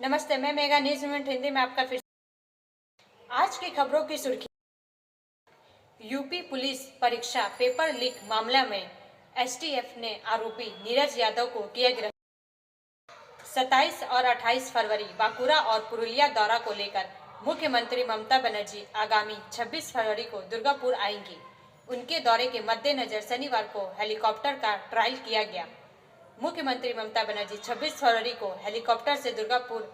नमस्ते, मैं mega news minute Hindi में आपका फिर आज की खबरों की सुर्खी। यूपी पुलिस परीक्षा पेपर लीक मामला में एसटीएफ ने आरोपी नीरज यादव को किया गिरफ्तार। 27 और 28 फरवरी बांकुड़ा और पुरुलिया दौरा को लेकर मुख्यमंत्री ममता बनर्जी आगामी 26 फरवरी को दुर्गापुर आएंगी। उनके दौरे के मद्देनजर शनिवार को हेलीकॉप्टर का ट्रायल किया गया। मुख्यमंत्री ममता बनर्जी 26 फरवरी को हेलीकॉप्टर से दुर्गापुर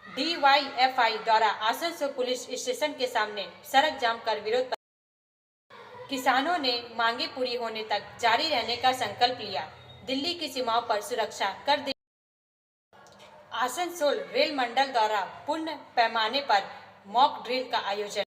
डीवाईएफआई द्वारा आसनसोल पुलिस स्टेशन के सामने सड़क जाम कर विरोध प्रदर्शन। किसानों ने मांगे पूरी होने तक जारी रहने का संकल्प लिया। दिल्ली की सीमाओं पर सुरक्षा कर दी। आसनसोल रेल मंडल द्वारा पूर्ण पैमाने पर मॉक ड्रिल का आयोजन।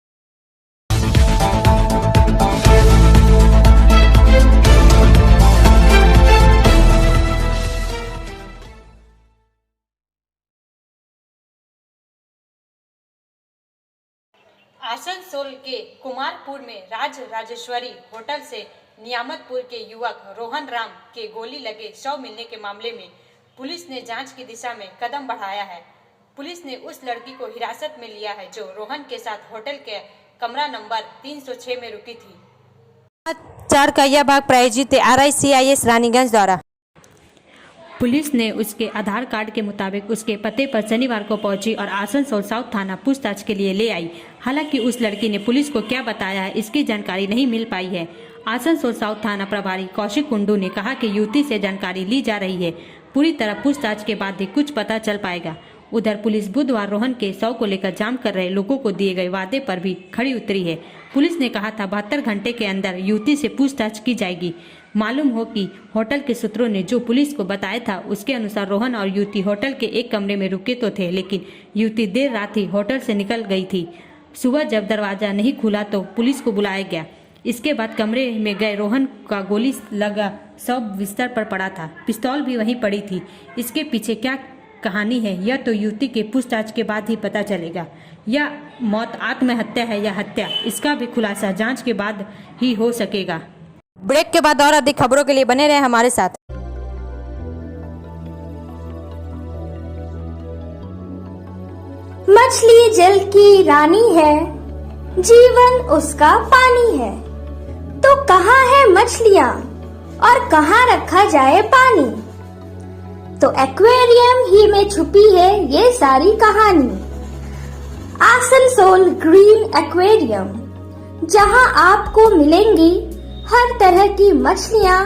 आसनसोल के कुमारपुर में राज राजेश्वरी होटल से नियामतपुर के युवक रोहन राम के गोली लगे शव मिलने के मामले में पुलिस ने जांच की दिशा में कदम बढ़ाया है। पुलिस ने उस लड़की को हिरासत में लिया है जो रोहन के साथ होटल के कमरा नंबर 306 में रुकी थी। 4 कहिया भाग प्रायोजित RICIS रानीगंज द्वारा पुलिस ने उसके आधार कार्ड के मुताबिक उसके पते पर शनिवार को पहुंची और आसनसोल साउथ थाना पूछताछ के लिए ले आई। हालांकि उस लड़की ने पुलिस को क्या बताया है इसकी जानकारी नहीं मिल पाई है। आसनसोल साउथ थाना प्रभारी कौशिक कुंडू ने कहा कि युवती से जानकारी ली जा रही है। पूरी तरह पूछताछ के बाद ही कुछ पता चल पाएगा। उधर पुलिस बुधवार रोहन के शव को लेकर जाम कर रहे लोगों को दिए गए वादे पर भी खड़ी उतरी है। पुलिस ने कहा था 72 घंटे के अंदर युवती से पूछताछ की जाएगी। मालूम हो कि होटल के सूत्रों ने जो पुलिस को बताया था उसके अनुसार रोहन और युवती होटल के एक कमरे में रुके तो थे, लेकिन युवती देर रात ही होटल से निकल गई थी। सुबह जब दरवाजा नहीं खुला तो पुलिस को बुलाया गया। इसके बाद कमरे में गए रोहन का गोली लगा शव बिस्तर पर पड़ा था। पिस्तौल भी वहीं पड़ी थी। इसके पीछे क्या कहानी है यह तो युवती के पूछताछ के बाद ही पता चलेगा। यह मौत आत्महत्या है या हत्या, इसका भी खुलासा जांच के बाद ही हो सकेगा। ब्रेक के बाद और अधिक खबरों के लिए बने रहे हमारे साथ। मछली जल की रानी है, जीवन उसका पानी है। तो कहाँ है मछलियाँ और कहाँ रखा जाए पानी? तो एक्वेरियम ही में छुपी है ये सारी कहानी। आसनसोल ग्रीन एक्वेरियम, जहाँ आपको मिलेंगी हर तरह की मछलियाँ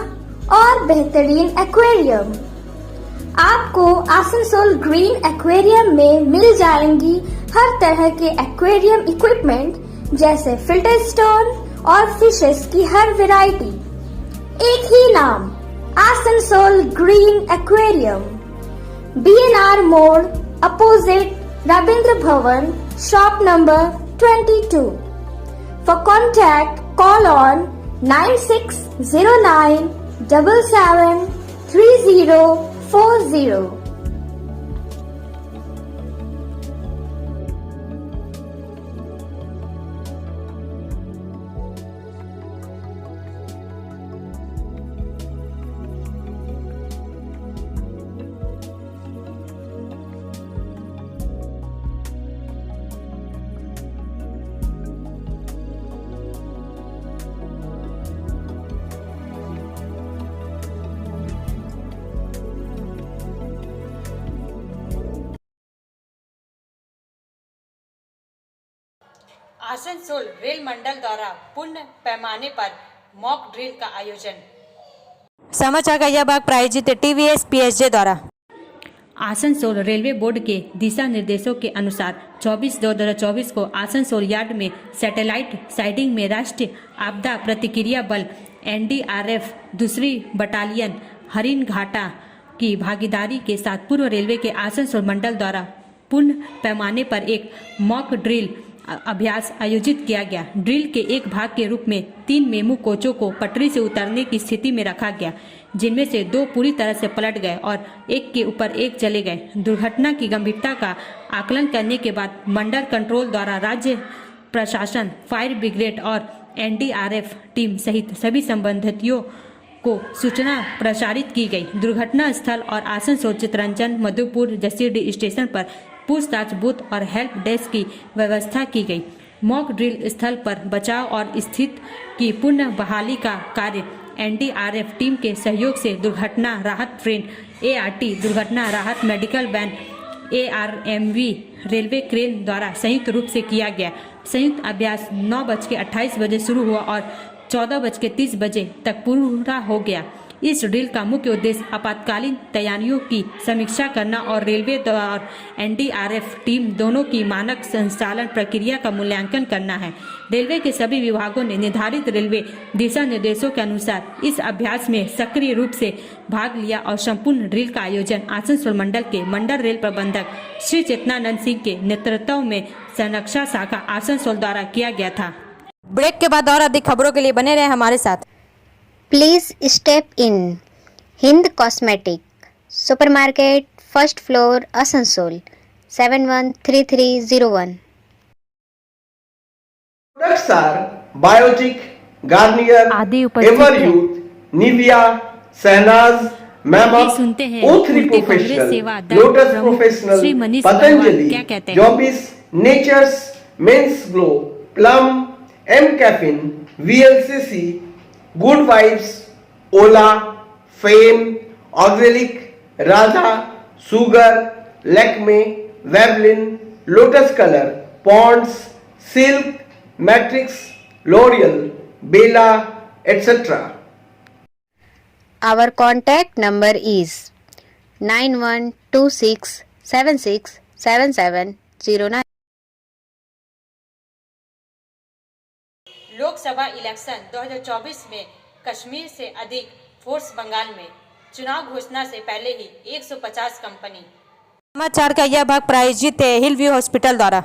और बेहतरीन एक्वेरियम। आपको आसनसोल ग्रीन एक्वेरियम में मिल जाएंगी हर तरह के एक्वेरियम इक्विपमेंट जैसे फिल्टर स्टोन और फिशेस की हर वैरायटी। एक ही नाम, आसनसोल ग्रीन एक्वेरियम। BNR मोड़ opposite Rabindra Bhavan, shop number 22। For contact call on 9609 77 3040। Asansol रेल मंडल द्वारा पूर्ण पैमाने पर मॉक ड्रिल का आयोजन। समाचार कहिया भाग प्रायोजित TVS PSJ द्वारा आसनसोल रेलवे बोर्ड के दिशा निर्देशों के अनुसार 24/2/2024 को आसनसोल यार्ड में सैटेलाइट साइडिंग में राष्ट्रीय आपदा प्रतिक्रिया बल NDRF 2री बटालियन हरिन घाटा की भागीदारी के साथ पूर्व रेलवे के आसनसोल मंडल द्वारा पूर्ण पैमाने पर एक मॉक ड्रिल अभ्यास आयोजित किया गया। ड्रिल के एक भाग के रूप में 3 मेमू कोचों को पटरी से उतरने की स्थिति में रखा गया, जिनमें से 2 पूरी तरह से पलट गए और एक के ऊपर एक चले गए। दुर्घटना की गंभीरता का आकलन करने के बाद मंडल कंट्रोल द्वारा राज्य प्रशासन, फायर ब्रिगेड और NDRF टीम सहित सभी संबंधितों को सूचना प्रसारित की गई। दुर्घटना स्थल और आसनसोल चितरंजन मधुपुर जसीडीह स्टेशन पर पूछताछ बूथ और हेल्प डेस्क की व्यवस्था की गई। मॉक ड्रिल स्थल पर बचाव और स्थिति की पुनः बहाली का कार्य एनडीआरएफ टीम के सहयोग से दुर्घटना राहत ट्रेन एआरटी, दुर्घटना राहत मेडिकल वैन एआरएमवी, रेलवे क्रेन द्वारा संयुक्त रूप से किया गया। संयुक्त अभ्यास 9:28 बजे शुरू हुआ और 14:30 बजे तक पूरा हो गया। इस ड्रिल का मुख्य उद्देश्य आपातकालीन तैयारियों की समीक्षा करना और रेलवे और एनडीआरएफ टीम दोनों की मानक संचालन प्रक्रिया का मूल्यांकन करना है। रेलवे के सभी विभागों ने निर्धारित रेलवे दिशा निर्देशों के अनुसार इस अभ्यास में सक्रिय रूप से भाग लिया और संपूर्ण ड्रिल का आयोजन आसनसोल मंडल के मंडल रेल प्रबंधक श्री चेतनानंद सिंह के नेतृत्व में संरक्षा शाखा आसनसोल द्वारा किया गया था। ब्रेक के बाद और अधिक खबरों के लिए बने रहे हमारे साथ। Please step in. Hind Cosmetic, Supermarket, first floor, Asansol, 713301. Products are Biotic, Garnier, आदि उपस्थित Ever हैं। Youth, Nivea, Sahnaz, ये सुनते हैं O3 उड़ती कांग्रेस Professional, सेवा दल Lotus प्रमुख Professional, श्री मनीष अग्रवाल Patanjali, क्या कहते हैं? Jobis, Nature's, Men's Glow, Plum, M Caffeine, VLCC, Good Vibes, Ola, Fame, Auxilic, Radha, Sugar, Lakme, Veblen, Lotus Color, Ponds, Silk, Matrix, L'Oreal, Bella, etc. Our contact number is 9126767709. Lok Sabha election 2024 में कश्मीर से अधिक force Bengal में चुनाव घोषणा से पहले ही 150 company. समाचार का यह भाग प्रायोजित है हिल व्यू हॉस्पिटल द्वारा।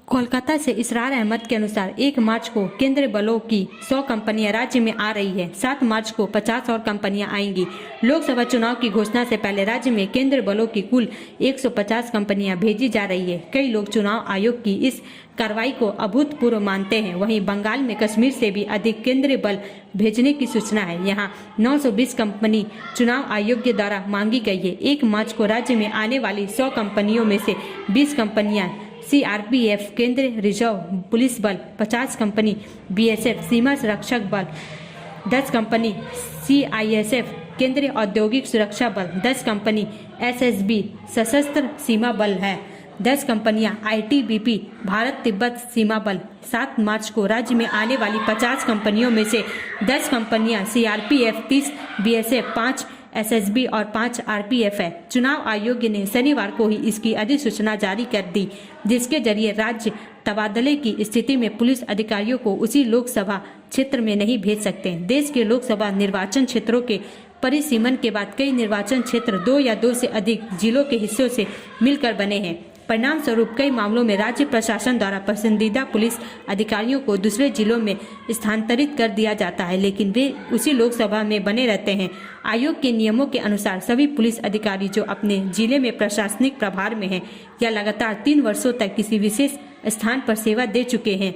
कोलकाता से इसरार अहमद के अनुसार 1 मार्च को केंद्रीय बलों की 100 कंपनियां राज्य में आ रही है। 7 मार्च को 50 और कंपनियां आएंगी। लोकसभा चुनाव की घोषणा से पहले राज्य में केंद्रीय बलों की कुल 150 कंपनियां भेजी जा रही है। कई लोग चुनाव आयोग की इस कार्रवाई को अभूतपूर्व मानते हैं। वहीं बंगाल में कश्मीर से भी अधिक केंद्रीय बल भेजने की सूचना है। यहां 920 कंपनी चुनाव आयोग के द्वारा मांगी गई है। 1 मार्च को राज्य में आने वाली 100 कंपनियों में से 20 कंपनियां सीआरपीएफ, केंद्रीय रिजर्व पुलिस बल, 50 कंपनी बीएसएफ, सीमा सुरक्षा बल, 10 कंपनी सीआईएसएफ, केंद्रीय औद्योगिक सुरक्षा बल, 10 कंपनी एसएसबी सशस्त्र सीमा बल है, 10 कंपनियां आईटीबीपी भारत तिब्बत सीमा बल। 7 मार्च को राज्य में आने वाली 50 कंपनियों में से 10 कंपनियां सीआरपीएफ, 30 बीएसएफ, 5 एसएसबी और 5 आरपीएफ है। चुनाव आयोग ने शनिवार को ही इसकी अधिसूचना जारी कर दी, जिसके जरिए राज्य तबादले की स्थिति में पुलिस अधिकारियों को उसी लोकसभा क्षेत्र में नहीं भेज सकते। देश के लोकसभा निर्वाचन क्षेत्रों के परिसीमन के बाद कई निर्वाचन क्षेत्र 2 या 2 से अधिक जिलों के हिस्सों से मिलकर बने हैं। परिणाम स्वरूप कई मामलों में राज्य प्रशासन द्वारा पसंदीदा पुलिस अधिकारियों को दूसरे जिलों में स्थानांतरित कर दिया जाता है, लेकिन वे उसी लोकसभा में बने रहते हैं। आयोग के नियमों के अनुसार सभी पुलिस अधिकारी जो अपने जिले में प्रशासनिक प्रभार में हैं या लगातार 3 वर्षों तक किसी विशेष स्थान पर सेवा दे चुके हैं,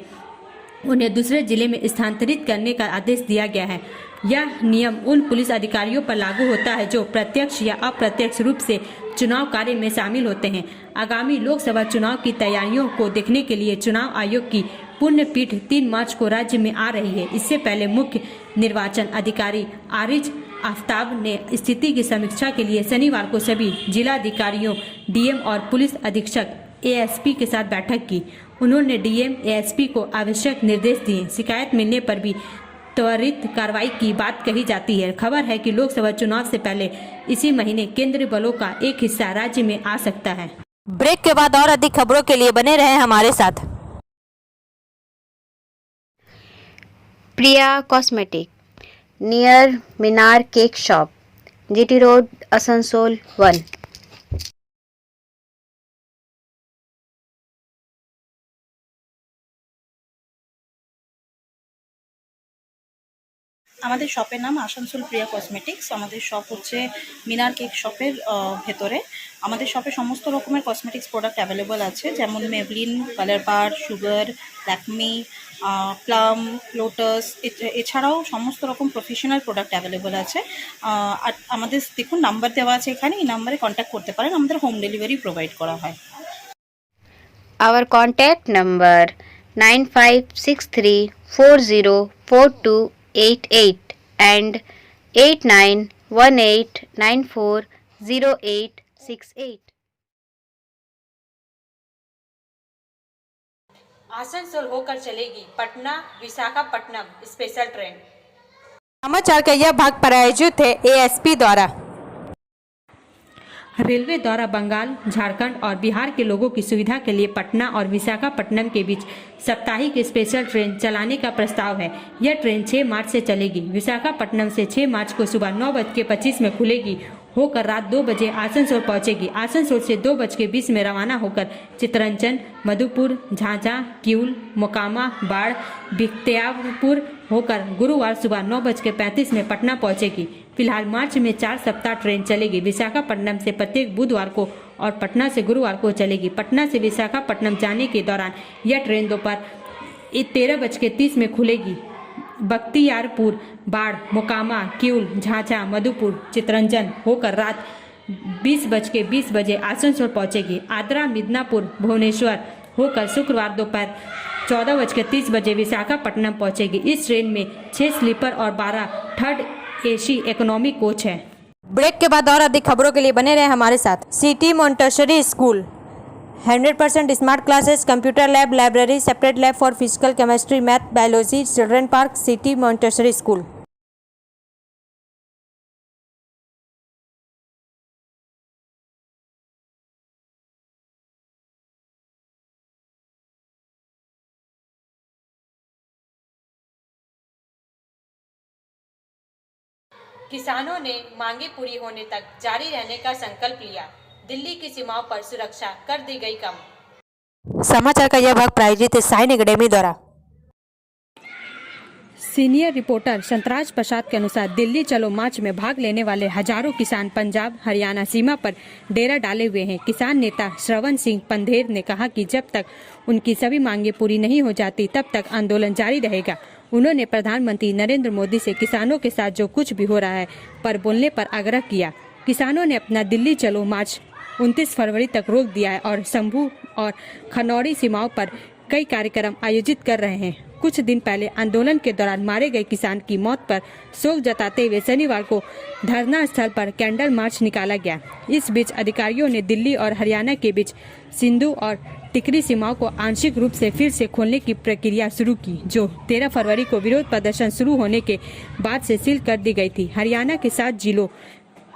उन्हें दूसरे जिले में स्थानांतरित करने का आदेश दिया गया है। यह नियम उन पुलिस अधिकारियों पर लागू होता है जो प्रत्यक्ष या अप्रत्यक्ष रूप से चुनाव कार्य में शामिल होते हैं। आगामी लोकसभा चुनाव की तैयारियों को देखने के लिए चुनाव आयोग की पुण्य पीठ 3 मार्च को राज्य में आ रही है। इससे पहले मुख्य निर्वाचन अधिकारी आरिज आफ्ताब ने स्थिति की समीक्षा के लिए शनिवार को सभी जिलाधिकारियों, डीएम और पुलिस अधीक्षक एएसपी के साथ बैठक की। उन्होंने डीएम एएसपी को आवश्यक निर्देश दिए। शिकायत मिलने पर भी त्वरित कार्रवाई की बात कही जाती है। खबर है कि लोकसभा चुनाव से पहले इसी महीने केंद्रीय बलों का एक हिस्सा राज्य में आ सकता है। ब्रेक के बाद और अधिक खबरों के लिए बने रहें हमारे साथ। Priya cosmetic, near Minar cake shop, GT road, Asansol 1। আমাদের শপের নাম আসানসোল প্রিয়া কসমেটিক্স। আমাদের শপ হচ্ছে মিনার কেক শপের ভেতরে। আমাদের শপে সমস্ত রকমের কসমেটিক্স প্রোডাক্ট অ্যাভেলেবল আছে, যেমন মেবলিন, কালার বার, সুগার, ল্যাকমি, প্লাম, লোটাস, এছাড়াও সমস্ত রকম প্রফেশনাল প্রোডাক্ট অ্যাভেলেবল আছে। আর আমাদের দেখুন নাম্বার দেওয়া আছে এখানে, এই নাম্বারে কন্ট্যাক্ট করতে পারেন, আমাদের হোম ডেলিভারি প্রোভাইড করা হয়। Our contact number 9563404288 and 8918940868. Asansol होकर चलेगी पटना विशाखापट्टनम स्पेशल ट्रेन। समाचार का यह भाग प्रायोजित है एएसपी द्वारा। रेलवे द्वारा बंगाल, झारखंड और बिहार के लोगों की सुविधा के लिए पटना और विशाखापट्टनम के बीच साप्ताहिक स्पेशल ट्रेन चलाने का प्रस्ताव है। यह ट्रेन 6 मार्च से चलेगी। विशाखापट्टनम से 6 मार्च को सुबह 9:25 में खुलेगी, होकर रात 2 बजे आसनसोल पहुंचेगी। आसनसोल से 2:20 में रवाना होकर चितरंजन, मधुपुर, झांझा, किऊल, मोकामा, बाढ़, बिख्तियारपुर होकर गुरुवार सुबह 9:35 में पटना पहुंचेगी। फिलहाल मार्च में 4 सप्ताह ट्रेन चलेगी। विशाखापट्टनम से प्रत्येक बुधवार को और पटना से गुरुवार को चलेगी। पटना से विशाखापट्टनम जाने के दौरान यह ट्रेन दोपहर 13:30 में खुलेगी। बख्तियारपुर, बाढ़, मोकामा, किऊल, झांझा, मधुपुर, चितरंजन होकर रात 20:20 बजे आसनसोल पहुंचेगी। आद्रा, मिदनापुर, भुवनेश्वर होकर शुक्रवार दोपहर 14:30 बजे विशाखापट्टनम पहुंचेगी। इस ट्रेन में 6 स्लीपर और 12 थर्ड एसी इकोनॉमी कोच है। ब्रेक के बाद और अधिक खबरों के लिए बने रहे हमारे साथ। City Montessori school 100% smart classes, computer lab, library, separate lab for physical, chemistry, math, biology, children park, city Montessori school. किसानों ने मांगे पूरी होने तक जारी रहने का संकल्प लिया। दिल्ली की सीमाओं पर सुरक्षा कर दी गई कम। समाचार का यह भाग प्रायोजित है साइन एकेडमी द्वारा। सीनियर रिपोर्टर संतराज प्रसाद के अनुसार दिल्ली चलो मार्च में भाग लेने वाले हजारों किसान पंजाब हरियाणा सीमा पर डेरा डाले हुए हैं। किसान नेता श्रवण सिंह पंधेर ने कहा कि जब तक उनकी सभी मांगे पूरी नहीं हो जाती तब तक आंदोलन जारी रहेगा। उन्होंने प्रधानमंत्री नरेंद्र मोदी से किसानों के साथ जो कुछ भी हो रहा है पर बोलने पर आग्रह किया। किसानों ने अपना दिल्ली चलो मार्च 29 फरवरी तक रोक दिया है और शंभू और खनौड़ी सीमाओं पर कई कार्यक्रम आयोजित कर रहे हैं। कुछ दिन पहले आंदोलन के दौरान मारे गए किसान की मौत पर शोक जताते हुए शनिवार को धरना स्थल पर कैंडल मार्च निकाला गया। इस बीच अधिकारियों ने दिल्ली और हरियाणा के बीच सिंधु और टिकरी सीमाओं को आंशिक रूप से फिर से खोलने की प्रक्रिया शुरू की, जो 13 फरवरी को विरोध प्रदर्शन शुरू होने के बाद से सील कर दी गई थी। हरियाणा के 7 जिलों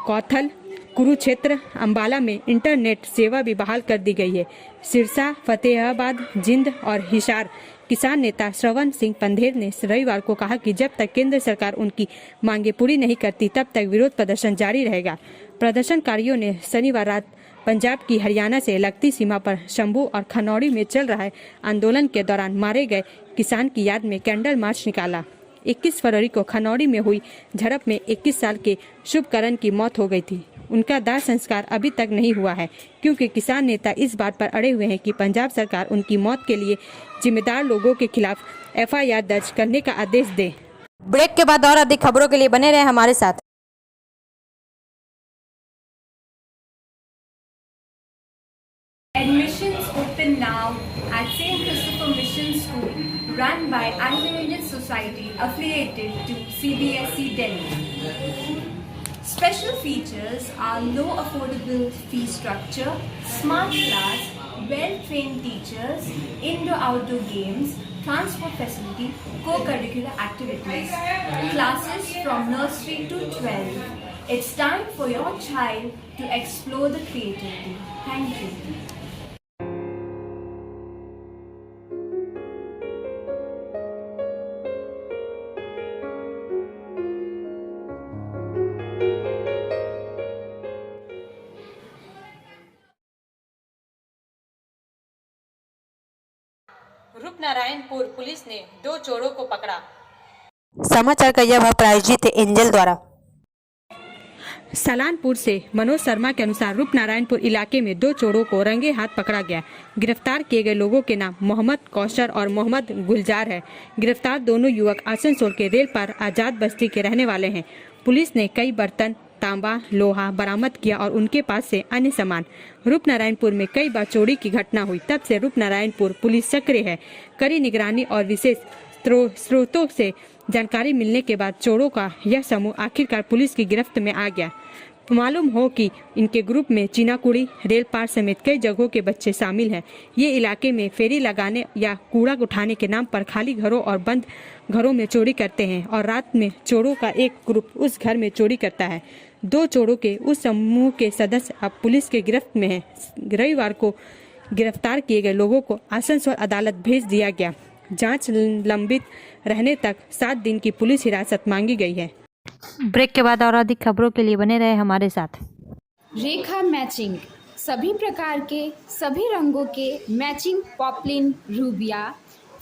कौथल, कुरुक्षेत्र, अंबाला में इंटरनेट सेवा भी बहाल कर दी गई है। सिरसा, फतेहाबाद, जिंद और हिसार। किसान नेता श्रवण सिंह पंधेर ने रविवार को कहा कि जब तक केंद्र सरकार उनकी मांगे पूरी नहीं करती तब तक विरोध प्रदर्शन जारी रहेगा। प्रदर्शनकारियों ने शनिवार रात पंजाब की हरियाणा से लगती सीमा पर शंभू और खनौड़ी में चल रहे आंदोलन के दौरान मारे गए किसान की याद में कैंडल मार्च निकाला। 21 फरवरी को खनौड़ी में हुई झड़प में 21 साल के शुभकरण की मौत हो गई थी। उनका दाह संस्कार अभी तक नहीं हुआ है क्योंकि किसान नेता इस बात पर अड़े हुए हैं कि पंजाब सरकार उनकी मौत के लिए जिम्मेदार लोगों के खिलाफ FIR दर्ज करने का आदेश दे। ब्रेक के बाद और अधिक खबरों के लिए बने रहे हमारे साथ। Admissions open now at St. Christopher Mission School, run by Anglo-Indian Society affiliated to CBSE Delhi. Special features are low affordable fee structure, smart class, well-trained teachers, indoor-outdoor games, transport facility, co-curricular activities, classes from nursery to 12. It's time for your child to explore the creativity. Thank you. Rupnarayanpur police ने 2 चोरों को पकड़ा। समाचार का यह भाग प्रायोजित है एंजल द्वारा। सलानपुर से मनोज शर्मा के अनुसार रूपनारायणपुर इलाके में 2 चोरों को रंगे हाथ पकड़ा गया। गिरफ्तार किए गए लोगों के नाम मोहम्मद कौशर और मोहम्मद गुलजार है। गिरफ्तार दोनों युवक आसनसोल के रेल पर आजाद बस्ती के रहने वाले हैं। पुलिस ने कई बर्तन, तांबा, लोहा बरामद किया और उनके पास से अन्य सामान। रूपनारायणपुर में कई बार चोरी की घटना हुई, तब से रूपनारायणपुर पुलिस सक्रिय है। कड़ी निगरानी और विशेष स्रोतों से जानकारी मिलने के बाद चोरों का यह समूह आखिरकार पुलिस की गिरफ्त में आ गया। मालूम हो कि इनके ग्रुप में चीनाकुड़ी, रेल पार समेत कई जगहों के बच्चे शामिल हैं। ये इलाके में फेरी लगाने या कूड़ा उठाने के नाम पर खाली घरों और बंद घरों में चोरी करते हैं और रात में चोरों का एक ग्रुप उस घर में चोरी करता है। 2 चोरों के उस समूह के सदस्य अब पुलिस के गिरफ्त में हैं। रविवार को गिरफ्तार किए गए लोगों को आसनसोल अदालत भेज दिया गया। जांच लंबित रहने तक 7 दिन की पुलिस हिरासत मांगी गई है। ब्रेक के बाद और अधिक खबरों के लिए बने रहे हमारे साथ। रेखा मैचिंग, सभी प्रकार के सभी रंगों के मैचिंग पॉपलिन, रूबिया,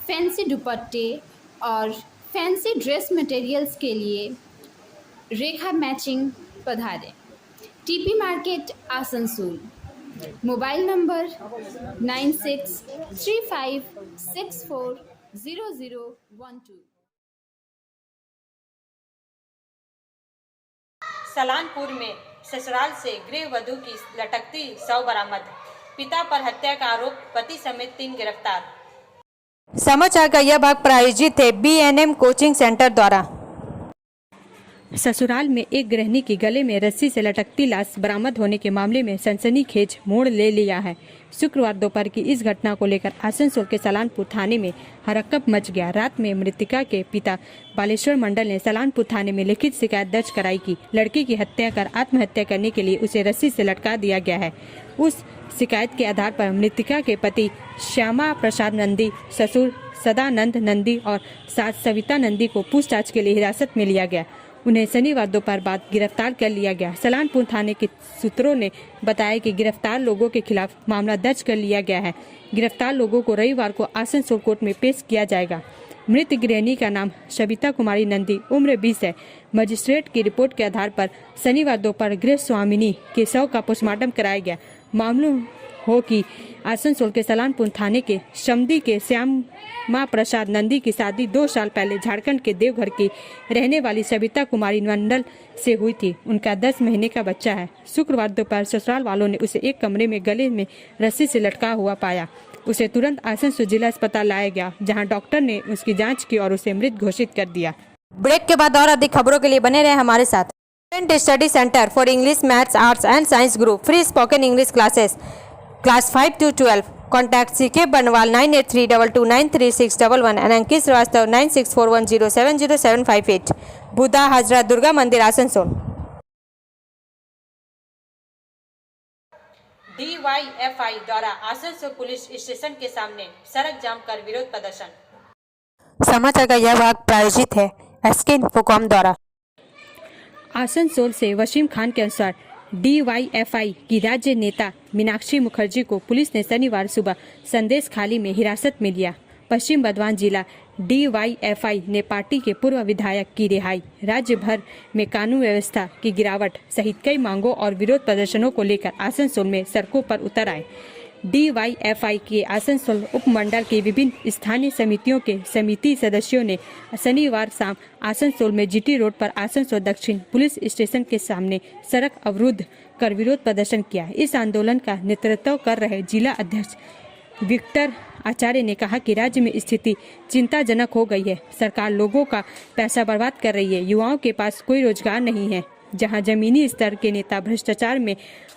फैंसी दुपट्टे और फैंसी ड्रेस मटेरियल्स के लिए रेखा मैचिंग पधारें। TP market Asansol. Mobile number 9635640012। Salanpur में ससुराल से गृह वधू की लटकती शव बरामद। पिता पर हत्या का आरोप, पति समेत 3 गिरफ्तार। समाचार का यह भाग प्रायोजित है BNM कोचिंग सेंटर द्वारा। ससुराल में एक गृहिणी की गले में रस्सी से लटकती लाश बरामद होने के मामले में सनसनीखेज मोड़ ले लिया है। शुक्रवार दोपहर की इस घटना को लेकर आसनसोल के सलानपुर थाने में हड़कंप मच गया। रात में मृतका के पिता बालेश्वर मंडल ने सलानपुर थाने में लिखित शिकायत दर्ज कराई कि लड़की की हत्या कर आत्महत्या करने के लिए उसे रस्सी से लटका दिया गया है। उस शिकायत के आधार पर मृतका के पति श्यामा प्रसाद नंदी, ससुर सदानंद नंदी और सास सविता नंदी को पूछताछ के लिए हिरासत में लिया गया। उन्हें शनिवार दोपहर बाद गिरफ्तार कर लिया गया। सलानपुर थाने के सूत्रों ने बताया कि गिरफ्तार लोगों के खिलाफ मामला दर्ज कर लिया गया है। गिरफ्तार लोगों को रविवार को आसनसोल कोर्ट में पेश किया जाएगा। मृत गृहिणी का नाम सविता कुमारी नंदी, उम्र 20 है। मजिस्ट्रेट की रिपोर्ट के आधार पर शनिवार दोपहर गृह स्वामिनी के शव का पोस्टमार्टम कराया गया। मामूल हो कि आसनसोल के सलानपुर थाने के समधी के श्यामा प्रसाद नंदी की शादी 2 साल पहले झारखंड के देवघर की रहने वाली सविता कुमारी मंडल से हुई थी। उनका 10 महीने का बच्चा है। शुक्रवार दोपहर ससुराल वालों ने उसे एक कमरे में गले में रस्सी से लटका हुआ पाया। उसे तुरंत आसनसोल जिला अस्पताल लाया गया, जहां डॉक्टर ने उसकी जांच की और उसे मृत घोषित कर दिया। ब्रेक के बाद और अधिक खबरों के लिए बने रहे हमारे साथ। Study centre for English, maths, arts and science group, free spoken English classes, class 5 to 12। Contact CK बनवाल 9832293611 and अंकित श्रीवास्तव 9641070758। बुद्धा हाजरा दुर्गा मंदिर आसनसोल। DYFI द्वारा आसनसोल पुलिस स्टेशन के सामने सड़क जाम कर विरोध प्रदर्शन। समाचार का यह भाग प्रायोजित है SK इन्फोकॉम द्वारा। आसनसोल से वसीम खान के अनुसार DYFI की राज्य नेता मीनाक्षी मुखर्जी को पुलिस ने शनिवार सुबह संदेश खाली में हिरासत में लिया। पश्चिम बर्धमान जिला DYFI ने पार्टी के पूर्व विधायक की रिहाई, राज्य भर में कानून व्यवस्था की गिरावट सहित कई मांगों और विरोध प्रदर्शनों को लेकर आसनसोल में सड़कों पर उतर आए। DYFI के आसनसोल उपमंडल की विभिन्न स्थानीय समितियों के समिति सदस्यों ने शनिवार शाम आसनसोल में GT रोड पर आसनसोल दक्षिण पुलिस स्टेशन के सामने सड़क अवरुद्ध कर विरोध प्रदर्शन किया। इस आंदोलन का नेतृत्व कर रहे जिला अध्यक्ष विक्टर आचार्य ने कहा कि राज्य में स्थिति चिंताजनक हो गई है। सरकार लोगों का पैसा बर्बाद कर रही है। युवाओं के पास कोई रोजगार नहीं है। जहां जमीनी स्तर के नेता भ्रष्टाचार में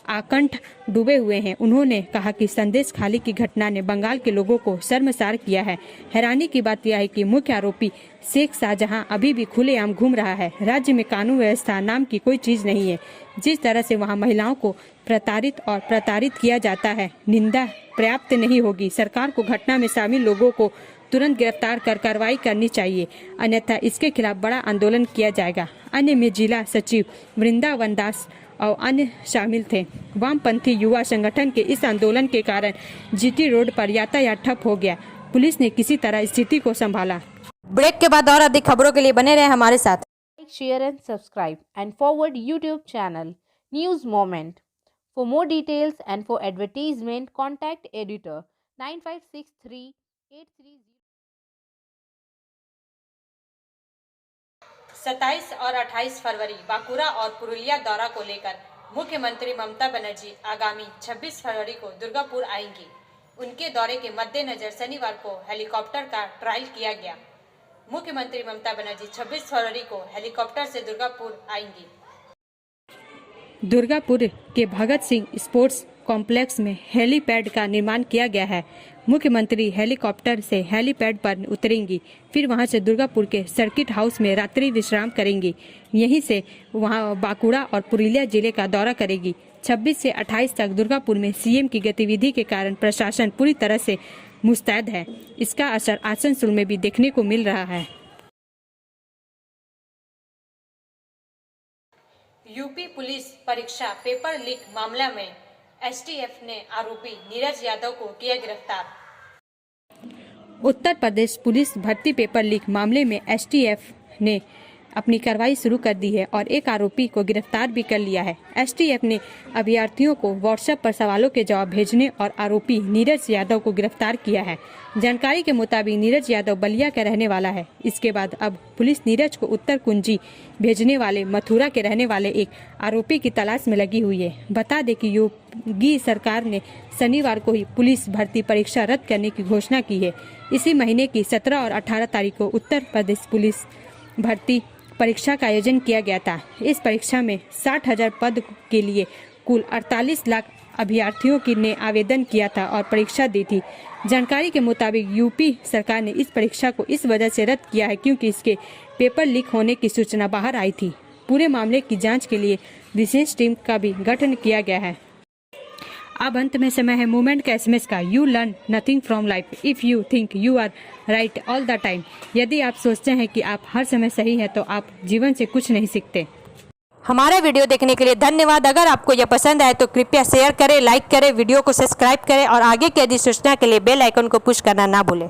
आकंठ डूबे हुए हैं। उन्होंने कहा कि संदेश खाली की घटना ने बंगाल के लोगों को शर्मसार किया है। हैरानी की बात यह है कि मुख्य आरोपी शेख शाहजहां अभी भी खुलेआम घूम रहा है। राज्य में कानून व्यवस्था नाम की कोई चीज नहीं है। जिस तरह से वहां महिलाओं को प्रताड़ित किया जाता है, निंदा पर्याप्त नहीं होगी। सरकार को घटना में शामिल लोगों को तुरंत गिरफ्तार कर कार्रवाई करनी चाहिए, अन्यथा इसके खिलाफ बड़ा आंदोलन किया जाएगा। अन्य में जिला सचिव वृंदावन दास और अन्य शामिल थे। वामपंथी युवा संगठन के इस आंदोलन के कारण GT रोड पर यातायात ठप हो गया। पुलिस ने किसी तरह स्थिति को संभाला। ब्रेक के बाद और अधिक खबरों के लिए बने रहे हमारे साथ। Share and subscribe and forward YouTube channel News Moment. For more details and for advertisement, contact editor 956383. 27 और 28 फरवरी बांकुड़ा और पुरुलिया दौरा को लेकर मुख्यमंत्री ममता बनर्जी आगामी 26 फरवरी को दुर्गापुर आएंगी। उनके दौरे के मद्देनजर शनिवार को हेलीकॉप्टर का ट्रायल किया गया। मुख्यमंत्री ममता बनर्जी 26 फरवरी को हेलीकॉप्टर से दुर्गापुर आएंगी। दुर्गापुर के भगत सिंह स्पोर्ट्स कॉम्प्लेक्स में हेलीपैड का निर्माण किया गया है। मुख्यमंत्री हेलीकॉप्टर से हेलीपैड पर उतरेंगी, फिर वहां से दुर्गापुर के सर्किट हाउस में रात्रि विश्राम करेंगी। यहीं से वहां बांकुड़ा और पुरुलिया जिले का दौरा करेगी। 26 से 28 तक दुर्गापुर में सीएम की गतिविधि के कारण प्रशासन पूरी तरह से मुस्तैद है। इसका असर आसनसोल में भी देखने को मिल रहा है। यूपी पुलिस परीक्षा पेपर लीक मामला में एसटीएफ ने आरोपी नीरज यादव को किया गिरफ्तार। उत्तर प्रदेश पुलिस भर्ती पेपर लीक मामले में एसटीएफ ने अपनी कार्रवाई शुरू कर दी है और एक आरोपी को गिरफ्तार भी कर लिया है। एसटीएफ ने अभ्यर्थियों को व्हाट्सएप पर सवालों के जवाब भेजने और आरोपी नीरज यादव को गिरफ्तार किया है। जानकारी के मुताबिक नीरज यादव बलिया का रहने वाला है। इसके बाद अब पुलिस नीरज को उत्तर कुंजी भेजने वाले मथुरा के रहने वाले एक आरोपी की तलाश में लगी हुई है। बता दें कि योगी सरकार ने शनिवार को ही पुलिस भर्ती परीक्षा रद्द करने की घोषणा की है। इसी महीने की 17 और 18 तारीख को उत्तर प्रदेश पुलिस भर्ती परीक्षा का आयोजन किया गया था। इस परीक्षा में 60,000 पद के लिए कुल 48 लाख अभ्यर्थियों ने आवेदन किया था और परीक्षा दी थी। जानकारी के मुताबिक यूपी सरकार ने इस परीक्षा को इस वजह से रद्द किया है क्योंकि इसके पेपर लीक होने की सूचना बाहर आई थी। पूरे मामले की जांच के लिए विशेष टीम का भी गठन किया गया है। अब अंत में समय है मोमेंट का एसएमएस का। You learn nothing from life if you think you are right all the time. यदि आप सोचते हैं कि आप हर समय सही हैं तो आप जीवन से कुछ नहीं सीखते। हमारा वीडियो देखने के लिए धन्यवाद। अगर आपको यह पसंद आए तो कृपया शेयर करें, लाइक करें, वीडियो को सब्सक्राइब करें और आगे की अधिसूचना के लिए बेल आइकन को पुश करना ना भूलें।